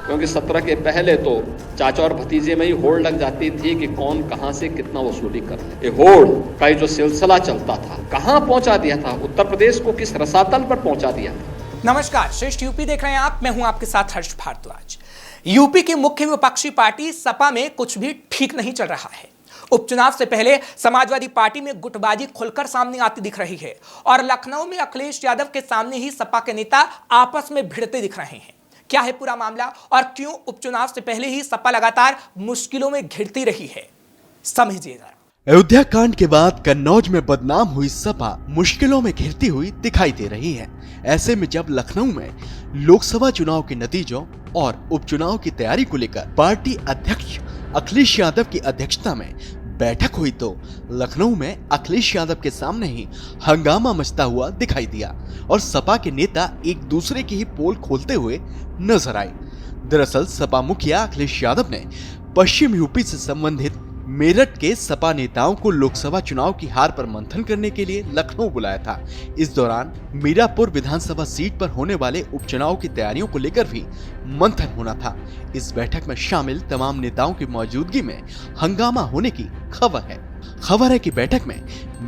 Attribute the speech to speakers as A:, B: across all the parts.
A: क्योंकि 17 के पहले तो चाचा और भतीजे में ही होड़ लग जाती थी कि कौन कहां से कितना वसूली कर ले। ये होड़ का जो सिलसिला चलता था कहां पहुंचा दिया था, उत्तर प्रदेश को किस रसातल पर पहुंचा दिया था।
B: नमस्कार, श्रेष्ठ यूपी देख रहे हैं आप। मैं हूं आपके साथ हर्ष भारद्वाज। यूपी की मुख्य विपक्षी पार्टी सपा में कुछ भी ठीक नहीं चल रहा है। उपचुनाव से पहले समाजवादी पार्टी में गुटबाजी खुलकर सामने आती दिख रही है और लखनऊ में अखिलेश यादव के सामने ही सपा के नेता आपस में भिड़ते दिख रहे हैं। क्या है पूरा मामला और क्यों उपचुनाव से पहले ही सपा लगातार मुश्किलों में घिरती रही है, समझिए जरा।
C: अयोध्या कांड के बाद कन्नौज में बदनाम हुई सपा मुश्किलों में घिरती हुई दिखाई दे रही है। ऐसे में जब लखनऊ में लोकसभा चुनाव के नतीजों और उपचुनाव की तैयारी को लेकर पार्टी अध्यक्ष अखिलेश यादव की अध्यक्षता में बैठक हुई तो लखनऊ में अखिलेश यादव के सामने ही हंगामा मचता हुआ दिखाई दिया और सपा के नेता एक दूसरे की ही पोल खोलते हुए नजर आए। दरअसल सपा मुखिया अखिलेश यादव ने पश्चिम यूपी से संबंधित मेरठ के सपा नेताओं को लोकसभा चुनाव की हार पर मंथन करने के लिए लखनऊ बुलाया था। इस दौरान मीरापुर विधानसभा सीट पर होने वाले उपचुनाव की तैयारियों को लेकर भी मंथन होना था। इस बैठक में शामिल तमाम नेताओं की मौजूदगी में हंगामा होने की खबर है कि बैठक में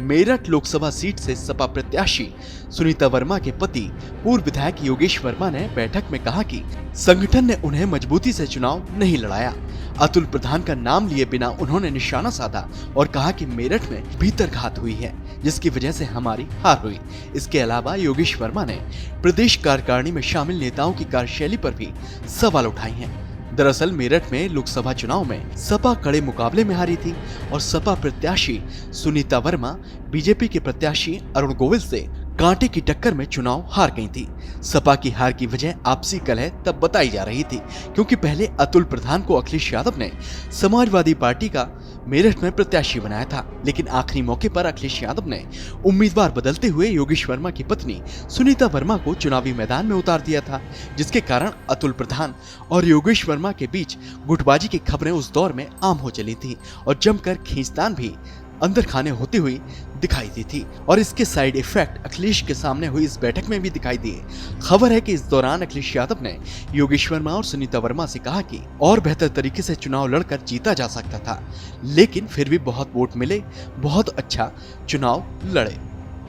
C: मेरठ लोकसभा सीट से सपा प्रत्याशी सुनीता वर्मा के पति पूर्व विधायक योगेश वर्मा ने बैठक में कहा कि संगठन ने उन्हें मजबूती से चुनाव नहीं लड़ाया। अतुल प्रधान का नाम लिए बिना उन्होंने निशाना साधा और कहा कि मेरठ में भीतरघात हुई है जिसकी वजह से हमारी हार हुई। इसके अलावा योगेश वर्मा ने प्रदेश कार्यकारिणी में शामिल नेताओं की कार्यशैली पर भी सवाल उठाए हैं। दरअसल मेरठ में लोकसभा चुनाव में सपा कड़े मुकाबले में हारी थी और सपा प्रत्याशी सुनीता वर्मा बीजेपी के प्रत्याशी अरुण गोविल से कांटे की टक्कर में चुनाव हार गई थी। सपा की हार की वजह आपसी कलह तब बताई जा रही थी क्योंकि पहले अतुल प्रधान को अखिलेश यादव ने समाजवादी पार्टी का मेरठ में प्रत्याशी बनाया था, लेकिन आखिरी मौके पर अखिलेश यादव ने उम्मीदवार बदलते हुए योगेश वर्मा की पत्नी सुनीता वर्मा को चुनावी मैदान में उतार दिया था, जिसके कारण अतुल प्रधान और योगेश वर्मा के बीच गुटबाजी की खबरें उस दौर में आम हो चली थी और जमकर खींचतान भी अंदर खाने होती हुई दिखाई दी थी और इसके साइड इफेक्ट अखिलेश के सामने हुई इस बैठक में भी दिखाई दिए। खबर है कि इस दौरान अखिलेश यादव ने योगेश वर्मा और सुनीता वर्मा से कहा कि और बेहतर तरीके से चुनाव लड़कर जीता जा सकता था, लेकिन फिर भी बहुत वोट मिले, बहुत अच्छा चुनाव लड़े।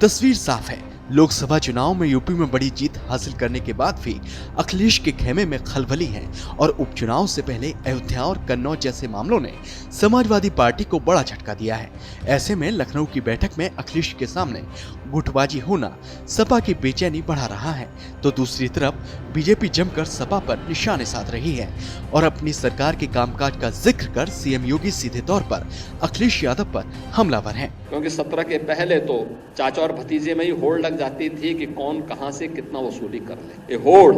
C: तस्वीर साफ है, लोकसभा चुनाव में यूपी में बड़ी जीत हासिल करने के बाद भी अखिलेश के खेमे में खलबली है और उपचुनाव से पहले अयोध्या और कन्नौज जैसे मामलों ने समाजवादी पार्टी को बड़ा झटका दिया है। ऐसे में लखनऊ की बैठक में अखिलेश के सामने गुटबाजी होना सपा की बेचैनी बढ़ा रहा है, तो दूसरी तरफ बीजेपी जमकर सपा पर निशाने साध रही है और अपनी सरकार के कामकाज का जिक्र कर सीएम योगी सीधे तौर पर अखिलेश यादव पर हमलावर हैं।
A: क्योंकि 17 के पहले तो चाचा और भतीजे में ही होड़ लग जाती थी कि कौन कहां से कितना वसूली कर ले। ये होड़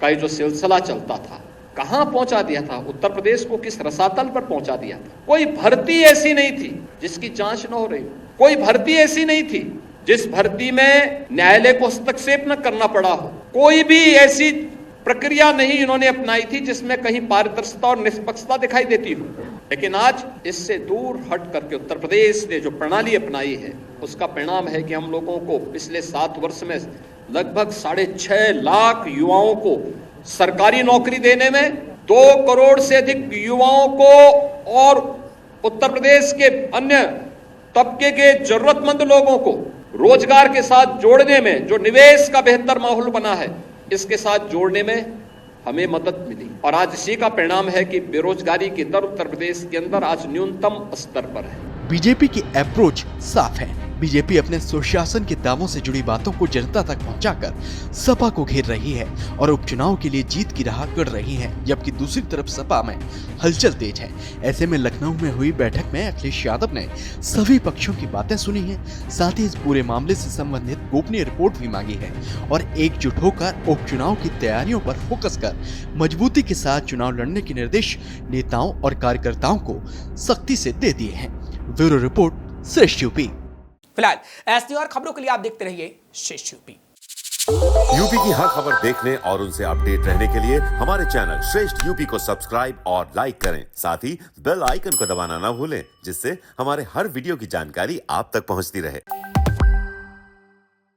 A: का जो सिलसिला चलता था कहां पहुंचा दिया था, उत्तर प्रदेश को किस रसातल पर पहुंचा दिया था। कोई भर्ती ऐसी नहीं थी जिसकी जांच न हो रही, कोई भर्ती ऐसी नहीं थी जिस भर्ती में न्यायालय को हस्तक्षेप न करना पड़ा हो, कोई भी ऐसी प्रक्रिया नहीं इन्होंने अपनाई थी जिसमें कहीं पारदर्शिता और निष्पक्षता दिखाई देती हो। लेकिन आज इससे दूर हट करके उत्तर प्रदेश ने जो प्रणाली अपनाई है उसका परिणाम है कि हम लोगों को पिछले 7 वर्ष में लगभग 6.5 लाख युवाओं को सरकारी नौकरी देने में, 2 करोड़ से अधिक युवाओं को और उत्तर प्रदेश के अन्य तबके के जरूरतमंद लोगों को रोजगार के साथ जोड़ने में, जो निवेश का बेहतर माहौल बना है इसके साथ जोड़ने में हमें मदद मिली और आज इसी का परिणाम है कि बेरोजगारी की दर उत्तर प्रदेश के अंदर आज न्यूनतम स्तर पर है।
C: बीजेपी की अप्रोच साफ है। बीजेपी अपने सुशासन के दावों से जुड़ी बातों को जनता तक पहुंचाकर सपा को घेर रही है और उपचुनाव के लिए जीत की राह गढ़ रही है, जबकि दूसरी तरफ सपा में हलचल तेज है। ऐसे में लखनऊ में हुई बैठक में अखिलेश यादव ने सभी पक्षों की बातें सुनी है, साथ ही इस पूरे मामले से संबंधित गोपनीय रिपोर्ट भी मांगी है और एकजुट होकर उपचुनाव की तैयारियों पर फोकस कर मजबूती के साथ चुनाव लड़ने के निर्देश नेताओं और कार्यकर्ताओं को सख्ती से दे दिए हैं। ब्यूरो रिपोर्ट, श्रेष्ठ यूपी।
B: फिलहाल ऐसी और खबरों के लिए आप देखते रहिए श्रेष्ठ यूपी।
D: यूपी की हर खबर देखने और उनसे अपडेट रहने के लिए हमारे चैनल श्रेष्ठ यूपी को सब्सक्राइब और लाइक करें। साथ ही बेल आइकन को दबाना ना भूलें, जिससे हमारे हर वीडियो की जानकारी आप तक पहुंचती रहे।